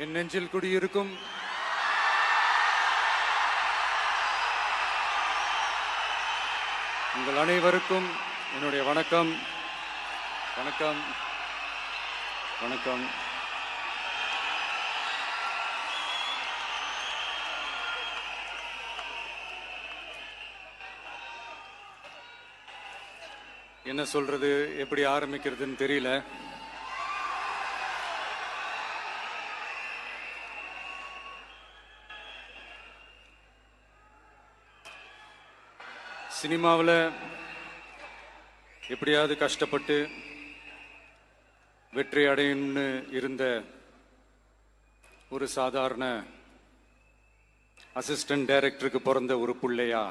என் நெஞ்சில் குடியிருக்கும் உங்கள் அனைவருக்கும் என்னுடைய வணக்கம். வணக்கம் வணக்கம். என்ன சொல்றது, எப்படி ஆரம்பிக்கிறதுன்னு தெரியல. சினிமாவில் எப்படியாவது கஷ்டப்பட்டு வெற்றி அடையணும்னு இருந்த ஒரு சாதாரண அசிஸ்டன்ட் டைரக்டருக்கு பிறந்த ஒரு பிள்ளையா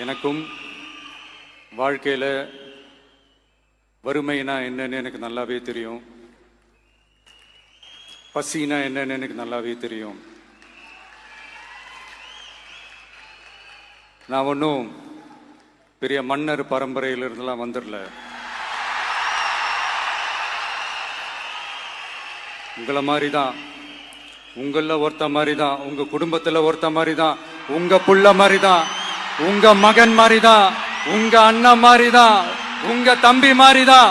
எனக்கும் வாழ்க்கையில் வறுமைனா என்னன்னு எனக்கு நல்லாவே தெரியும், பசினா என்னன்னு எனக்கு நல்லாவே தெரியும். நான் ஒன்றும் பெரிய மன்னர் பரம்பரையிலிருந்துலாம் வந்துடல. உங்களை மாதிரி தான், உங்களில் ஒருத்த மாதிரி தான், உங்க குடும்பத்தில் ஒருத்த மாதிரி தான், உங்க புள்ள மாதிரி தான், உங்க மகன் மாதிரி தான், உங்க அண்ணன் மாதிரி தான், உங்க தம்பி மாதிரி தான்.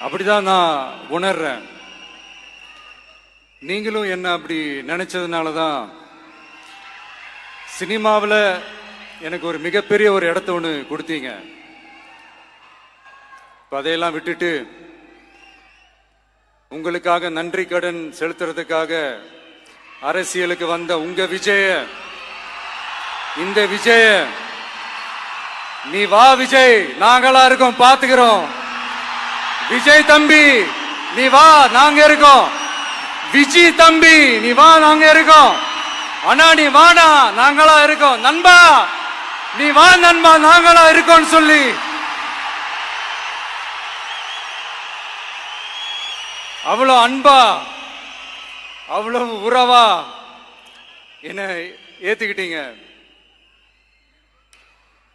அப்படிதான் நான் உணர்றேன். நீங்களும் என்ன அப்படி நினைச்சதுனால தான் சினிமாவில் எனக்கு ஒரு மிகப்பெரிய ஒரு இடத்த ஒன்று கொடுத்தீங்க. அதையெல்லாம் விட்டுட்டு உங்களுக்காக நன்றி கடன் செலுத்துறதுக்காக அரசியலுக்கு வந்த உங்க விஜய, இந்த விஜய, நீ வா விஜய், நாங்களா இருக்கோம், பாத்துக்கிறோம். விஜய் தம்பி நீ வா, நாங்க இருக்கோம். விஜி தம்பி நீ வா, நாங்க இருக்கோம். அண்ணா நீ வாடா, நாங்களா இருக்கோம். நண்பா நீ வா நண்பா, நாங்களா இருக்கோம் சொல்லி அவ்வளவு அன்பா, அவ்வளவு உறவா என்ன ஏத்துக்கிட்டீங்க.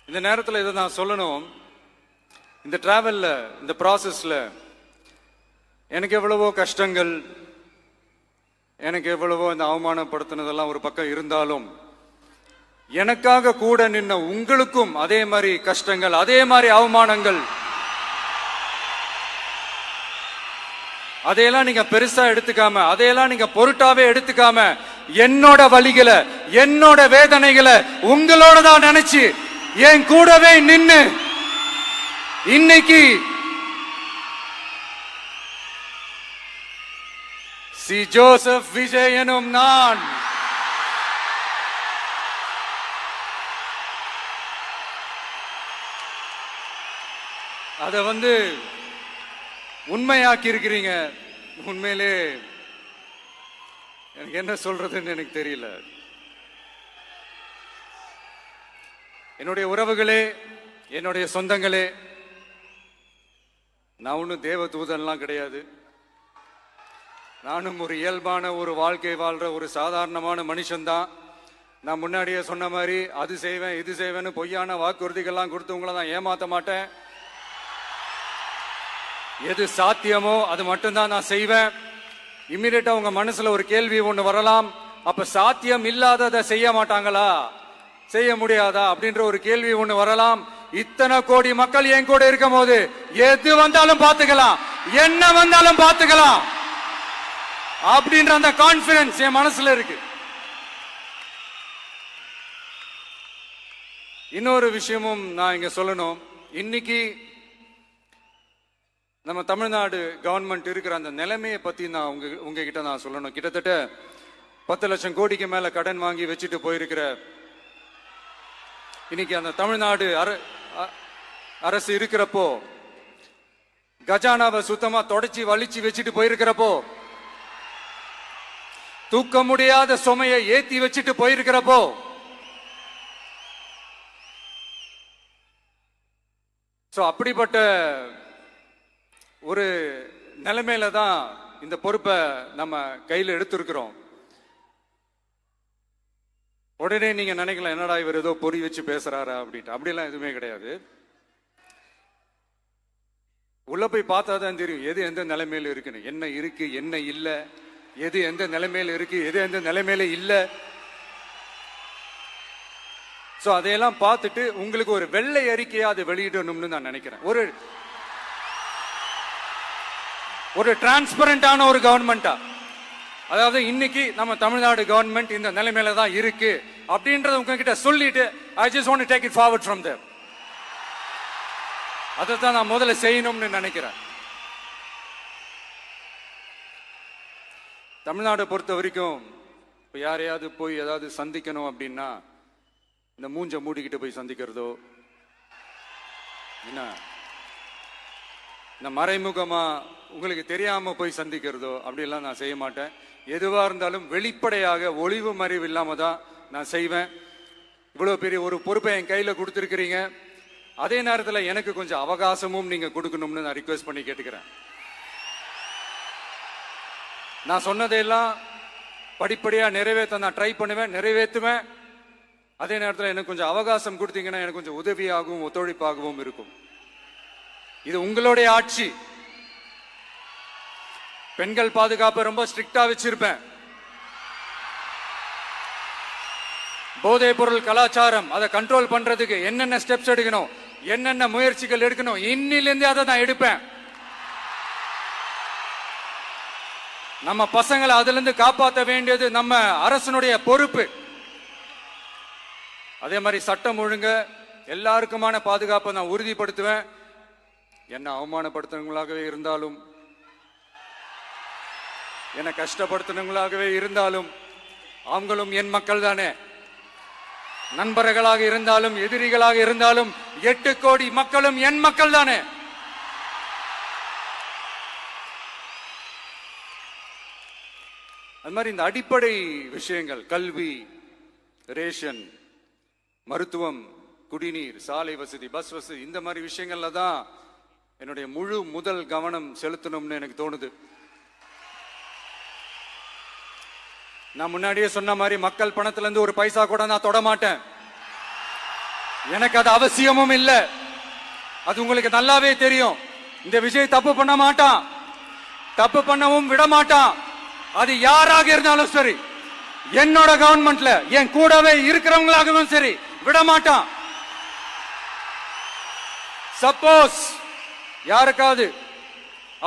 இந்த நேரத்தில் இதை நான் சொல்லணும். இந்த டிராவல்ல, இந்த ப்ராசஸ்ல எனக்கு எவ்வளவோ கஷ்டங்கள், எனக்கு எவ்வளவோ இந்த அவமானப்படுத்தினதெல்லாம் ஒரு பக்கம் இருந்தாலும், எனக்காக கூட நின்ன உங்களுக்கும் அதே மாதிரி கஷ்டங்கள், அதே மாதிரி அவமானங்கள், அதையெல்லாம் நீங்க பெருசா எடுத்துக்காம, அதையெல்லாம் நீங்க பொருட்டாவே எடுத்துக்காம, என்னோட வலிகளை, என்னோட வேதனைகளை உங்களோட தான் நினைச்சு என் கூடவே நின்னு இன்னைக்கு சி ஜோசப் விஜய் எனும் நான் அத உண்மையாக்கி இருக்கிறீங்க. உண்மையிலே எனக்கு என்ன சொல்றதுன்னு எனக்கு தெரியல. என்னுடைய உறவுகளே, என்னுடைய சொந்தங்களே, நான் ஒன்றும் தேவ தூதன்லாம் கிடையாது. நானும் ஒரு இயல்பான ஒரு வாழ்க்கை வாழ்ற ஒரு சாதாரணமான மனுஷன்தான். நான் முன்னாடியே சொன்ன மாதிரி அது செய்வேன் இது செய்வேன்னு பொய்யான வாக்குறுதிகள்லாம் கொடுத்தவங்கள நான் ஏமாத்த மாட்டேன். எது சாத்தியமோ அது மட்டும்தான் நான் செய்வேன். இம்மிடியட்டா உங்க மனசுல ஒரு கேள்வி ஒண்ணு வரலாம், அப்ப சாத்தியம் இல்லாததை செய்ய மாட்டாங்களா, செய்ய முடியாதா அப்படின்ற ஒரு கேள்வி ஒண்ணு வரலாம். இத்தனை கோடி மக்கள் என் கூட இருக்கும் போது எது வந்தாலும் பாத்துக்கலாம், என்ன வந்தாலும் பாத்துக்கலாம் அப்படின்ற அந்த கான்பிடன்ஸ் என் மனசுல இருக்கு. இன்னொரு விஷயமும் நான் இங்க சொல்லணும். இன்னைக்கு நம்ம தமிழ்நாடு கவர்மெண்ட் இருக்கிற அந்த நிலைமையை பத்தி நான் உங்ககிட்ட நான் சொல்லணும். கிட்டத்தட்ட 10 லட்சம் கோடிக்கு மேல கடன் வாங்கி வச்சுட்டு போயிருக்கிற இன்னைக்கு அந்த தமிழ்நாடு அரசு இருக்கிறப்போ, கஜானாவை சுத்தமா தொடச்சி வலிச்சு வச்சுட்டு போயிருக்கிறப்போ, தூக்க முடியாத சுமையை ஏத்தி வச்சுட்டு போயிருக்கிறப்போ, அப்படிப்பட்ட ஒரு நிலைமையில தான் இந்த பொறுப்பை நம்ம கையில் எடுத்திருக்கிறோம். உடனே நீங்க நினைக்கலாம், என்னடா இவர் ஏதோ பொறி வச்சு பேசுறாரா அப்படின்ட்டு. அப்படிலாம் எதுவுமே கிடையாது. உள்ள போய் பார்த்தா தான் தெரியும் எது எந்த நிலைமையில இருக்குன்னு, என்ன இருக்கு என்ன இல்ல, எது எந்த நிலைமையில இருக்கு எது எந்த நிலைமையில இல்ல. சோ அதையெல்லாம் பார்த்துட்டு உங்களுக்கு ஒரு வெள்ளை அறிக்கையா அதை வெளியிடணும்னு நான் நினைக்கிறேன். ஒரு டிரான்ஸ்பரண்டான ஒரு கவர்மெண்டா, அதாவது இன்னைக்கு நம்ம தமிழ்நாடு கவர்மெண்ட் இந்த நிலைமையில தான் இருக்கு அப்படின்றத உங்ககிட்ட சொல்லிட்டு I just want to take it forward from there. அதைத்தான் நான் முதல்ல செய்யணும்னு நினைக்கிறேன். தமிழ்நாடை பொறுத்த வரைக்கும் இப்போ யாரையாவது போய் ஏதாவது சந்திக்கணும் அப்படின்னா இந்த மூஞ்ச மூடிக்கிட்டு போய் சந்திக்கிறதோ, என்ன இந்த மறைமுகமா உங்களுக்கு தெரியாம போய் சந்திக்கிறதோ அப்படியெல்லாம் நான் செய்ய மாட்டேன். எதுவா இருந்தாலும் வெளிப்படையாக ஒளிவு மறைவு இல்லாம தான் நான் செய்வேன். இவ்வளவு பெரிய ஒரு பொறுப்பை என் கையில கொடுத்துருக்கிறீங்க. அதே நேரத்தில் எனக்கு கொஞ்சம் அவகாசமும் நீங்க கொடுக்கணும்னு நான் ரிக்வெஸ்ட் பண்ணி கேட்டுக்கிறேன். நான் சொன்னதையெல்லாம் படிப்படியா நிறைவேற்ற நான் ட்ரை பண்ணுவேன், நிறைவேற்றுவேன். அதே நேரத்தில் எனக்கு கொஞ்சம் அவகாசம் கொடுத்தீங்கன்னா எனக்கு கொஞ்சம் உதவியாகவும் ஒத்துழைப்பாகவும் இருக்கும். இது உங்களுடைய ஆட்சி. பெண்கள் பாதுகாப்பை ரொம்ப ஸ்ட்ரிக்டா வச்சிருப்பேன். போதைப் பொருள் கலாச்சாரம் அதை கண்ட்ரோல் பண்றதுக்கு என்னென்ன ஸ்டெப்ஸ் எடுக்கணும், என்னென்ன முயற்சிகள் எடுக்கணும், இன்னிலிருந்து அதை நான் எடுப்பேன். நம்ம பசங்களை அதுல இருந்து காப்பாற்ற வேண்டியது நம்ம அரசனுடைய பொறுப்பு. அதே மாதிரி சட்டம் ஒழுங்கு எல்லாருக்குமான பாதுகாப்பை நான் உறுதிப்படுத்துவேன். என்ன அவமானப்படுத்துறவங்களாகவே இருந்தாலும், என்ன கஷ்டப்படுத்துறவங்களாகவே இருந்தாலும் அவங்களும் என் மக்கள் தானே. நண்பர்களாக இருந்தாலும் எதிரிகளாக இருந்தாலும் 8 கோடி மக்களும் என் மக்கள் தானே. அது மாதிரி இந்த அடிப்படை விஷயங்கள், கல்வி, ரேஷன், மருத்துவம், குடிநீர், சாலை வசதி, பஸ் வசதி, இந்த மாதிரி விஷயங்கள்ல தான் என்னுடைய முழு முதல் கவனம் செலுத்தணும்னு எனக்கு தோணுது. நான் முன்னாடியே சொன்ன மாதிரி மக்கள் பணத்துல இருந்து ஒரு பைசா கூட நான் தொட மாட்டேன். எனக்கு அது அவசியமும் இல்லை. அது உங்களுக்கு நல்லாவே தெரியும். இந்த விஜய் தப்பு பண்ண மாட்டான், தப்பு பண்ணவும் விட மாட்டான். அது யாராக இருந்தாலும் சரி, என்னோட கவர்மெண்ட்ல என் கூடவே இருக்கிறவங்களாகவும் சரி விட மாட்டான். சப்போஸ் யாருக்காவது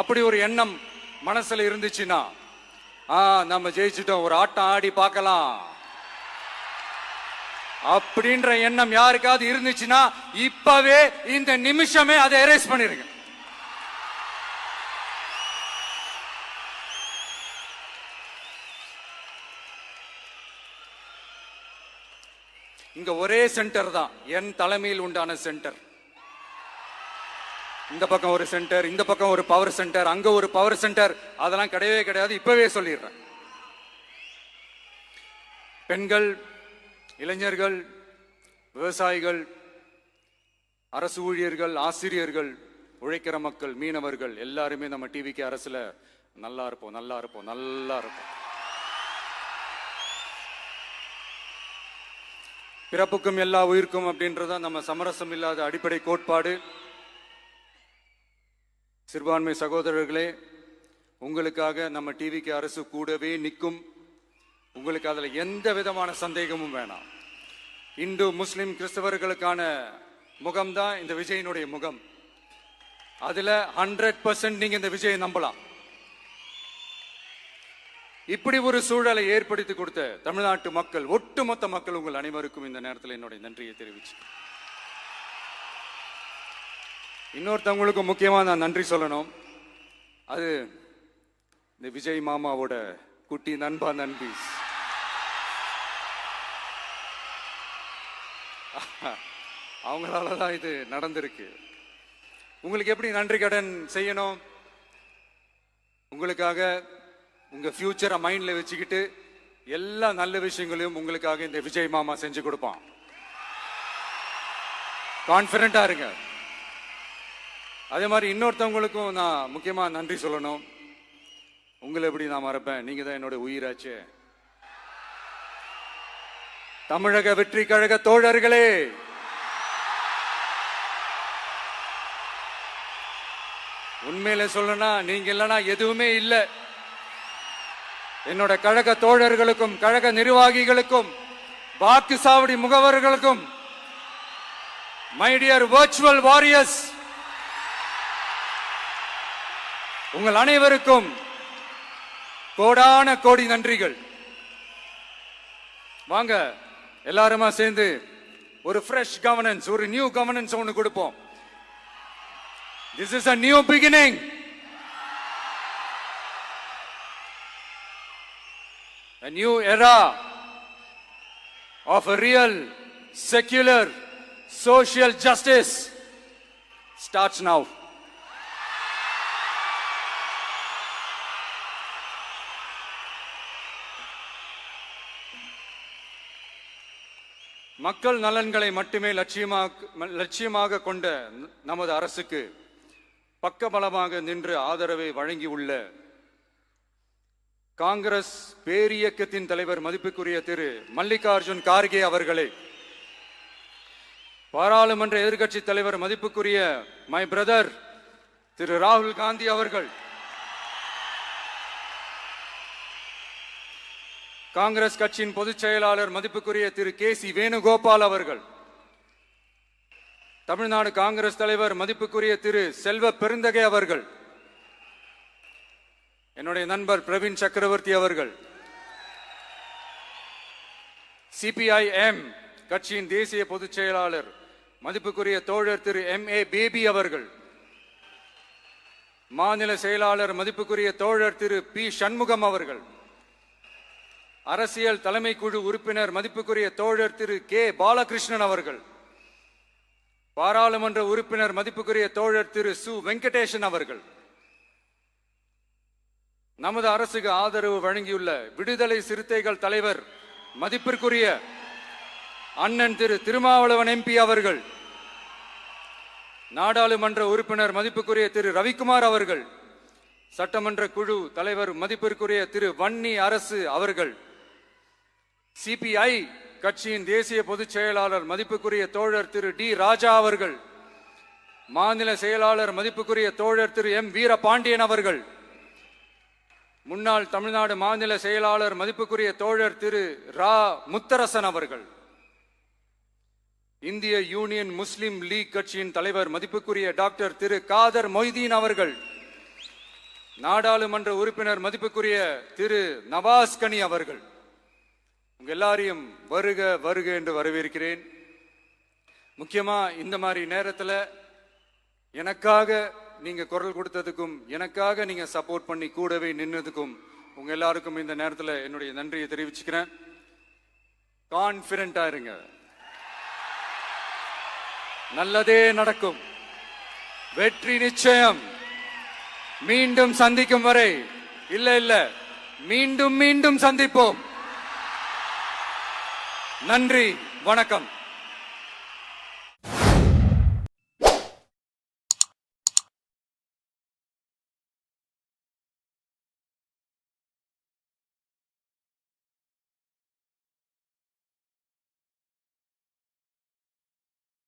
அப்படி ஒரு எண்ணம் மனசுல இருந்துச்சுன்னா, நம்ம ஜெயிச்சுட்டோம், ஒரு ஆட்டம் ஆடி பார்க்கலாம் அப்படின்ற எண்ணம் யாருக்காவது இருந்துச்சுன்னா இப்பவே இந்த நிமிஷமே அதை எரேஸ் பண்ணிருங்க. இங்க ஒரே சென்டர் தான், என் தலைமையில் உண்டான சென்டர். இந்த பக்கம் ஒரு சென்டர், இந்த பக்கம் ஒரு பவர் சென்டர், அங்க ஒரு பவர் சென்டர், அதெல்லாம் கிடையவே கிடையாது. இப்பவே சொல்லிடுறேன். பெண்கள், இளைஞர்கள், விவசாயிகள், அரசு ஊழியர்கள், ஆசிரியர்கள், உழைக்கிற மக்கள், மீனவர்கள் எல்லாருமே நம்ம டிவிக்கு அரசுல நல்லா இருப்போம், நல்லா இருப்போம், நல்லா இருப்போம். பிறப்புக்கும் எல்லா உயிர்க்கும் அப்படின்றத நம்ம சமரசம் இல்லாத அடிப்படை கோட்பாடு. சிறுபான்மை சகோதரர்களே, உங்களுக்காக நம்ம டிவிக்கு அரசு கூடவே நிற்கும். உங்களுக்கு அதுல எந்த விதமான சந்தேகமும் வேணாம். இந்து, முஸ்லிம், கிறிஸ்தவர்களுக்கான முகம்தான் இந்த விஜயனுடைய முகம். அதுல 100% நீங்க இந்த விஜயை நம்பலாம். இப்படி ஒரு சூழலை ஏற்படுத்தி கொடுத்த தமிழ்நாட்டு மக்கள், ஒட்டுமொத்த மக்கள், உங்கள் அனைவருக்கும் இந்த நேரத்தில் என்னுடைய நன்றியை தெரிவிச்சு, இன்னொருத்தவங்களுக்கு முக்கியமா நான் நன்றி சொல்லணும். அது இந்த விஜய் மாமாவோட குட்டி நண்பா, நண்பி. அவங்களாலதான் இது நடந்திருக்கு. உங்களுக்கு எப்படி நன்றி கடன் செய்யணும்? உங்களுக்காக உங்க ஃபியூச்சரை மைண்ட்ல வச்சுக்கிட்டு எல்லா நல்ல விஷயங்களையும் உங்களுக்காக இந்த விஜய் மாமா செஞ்சு கொடுப்பான். கான்பிடண்டா இருங்க. அதே மாதிரி இன்னொருத்தவங்களுக்கும் நான் முக்கியமா நன்றி சொல்லணும். உங்களை எப்படி நான் மறப்பேன்? நீங்க தான் என்னோட உயிராச்சே. தமிழக வெற்றி கழக தோழர்களே, உண்மையில சொல்லணும்னா நீங்க இல்லனா எதுவுமே இல்ல. என்னோட கழக தோழர்களுக்கும் கழக நிர்வாகிகளுக்கும் வாக்கு சாவடி முகவர்களுக்கும், மை டியர் வர்ச்சுவல் வாரியர்ஸ், உங்கள் அனைவருக்கும் கோடான கோடி நன்றிகள். வாங்க எல்லாருமா சேர்ந்து ஒரு ஃப்ரெஷ் கவர்னன்ஸ், ஒரு நியூ கவர்னன்ஸ் ஒன்னு கொடுப்போம். This is a new beginning. A new era of a real secular social justice starts now. மக்கள் நலன்களை மட்டுமே லட்சியமாக கொண்ட நமது அரசுக்கு பக்கபலமாக நின்று ஆதரவை வழங்கியுள்ள காங்கிரஸ் பேரியக்கத்தின் தலைவர் மதிப்புக்குரிய திரு மல்லிகார்ஜுன் கார்கே அவர்களே, பாராளுமன்ற எதிர்க்கட்சி தலைவர் மதிப்புக்குரிய மை பிரதர் திரு ராகுல் காந்தி அவர்கள், காங்கிரஸ் கட்சியின் பொதுச் செயலாளர் மதிப்புக்குரிய திரு கே.சி. வேணுகோபால் அவர்கள், தமிழ்நாடு காங்கிரஸ் தலைவர் மதிப்புக்குரிய திரு செல்வ பெருந்தகை அவர்கள், என்னுடைய நண்பர் பிரவீன் சக்கரவர்த்தி அவர்கள், சிபிஐஎம் கட்சியின் தேசிய பொதுச் செயலாளர் மதிப்புக்குரிய தோழர் திரு M.A. பேபி அவர்கள், மாநில செயலாளர் மதிப்புக்குரிய தோழர் திரு பி. சண்முகம் அவர்கள், அரசியல் தலைமை குழு உறுப்பினர் மதிப்புக்குரிய தோழர் திரு கே. பாலகிருஷ்ணன் அவர்கள், பாராளுமன்ற உறுப்பினர் மதிப்புக்குரிய தோழர் திரு சு. வெங்கடேசன் அவர்கள், நமது அரசுக்கு ஆதரவு வழங்கியுள்ள விடுதலை சிறுத்தைகள் தலைவர் மதிப்பிற்குரிய அண்ணன் திரு திருமாவளவன் MP அவர்கள், நாடாளுமன்ற உறுப்பினர் மதிப்புக்குரிய திரு ரவிக்குமார் அவர்கள், சட்டமன்ற குழு தலைவர் மதிப்பிற்குரிய திரு வன்னி அரசு அவர்கள், சிபிஐ கட்சியின் தேசிய பொதுச் செயலாளர் மதிப்புக்குரிய தோழர் திரு டி. ராஜா அவர்கள், மாநில செயலாளர் மதிப்புக்குரிய தோழர் திரு M. வீரபாண்டியன் அவர்கள், முன்னாள் தமிழ்நாடு மாநில செயலாளர் மதிப்புக்குரிய தோழர் திரு ரா. முத்தரசன் அவர்கள், இந்திய யூனியன் முஸ்லிம் லீக் கட்சியின் தலைவர் மதிப்புக்குரிய டாக்டர் திரு காதர் மொய்தீன் அவர்கள், நாடாளுமன்ற உறுப்பினர் மதிப்புக்குரிய திரு நவாஸ் கனி அவர்கள், உங்க எல்லாரையும் வருக வருக என்று வரவேற்கிறேன். முக்கியமா இந்த மாதிரி நேரத்தில் எனக்காக நீங்க குரல் கொடுத்ததுக்கும், எனக்காக நீங்க சப்போர்ட் பண்ணி கூடவே நின்னதுக்கும் உங்க எல்லாருக்கும் இந்த நேரத்தில் என்னுடைய நன்றியை தெரிவிச்சுக்கிறேன். கான்பிடண்டா இருங்க, நல்லதே நடக்கும், வெற்றி நிச்சயம். மீண்டும் சந்திக்கும் வரை இல்ல மீண்டும் மீண்டும் சந்திப்போம். நன்றி, வணக்கம்.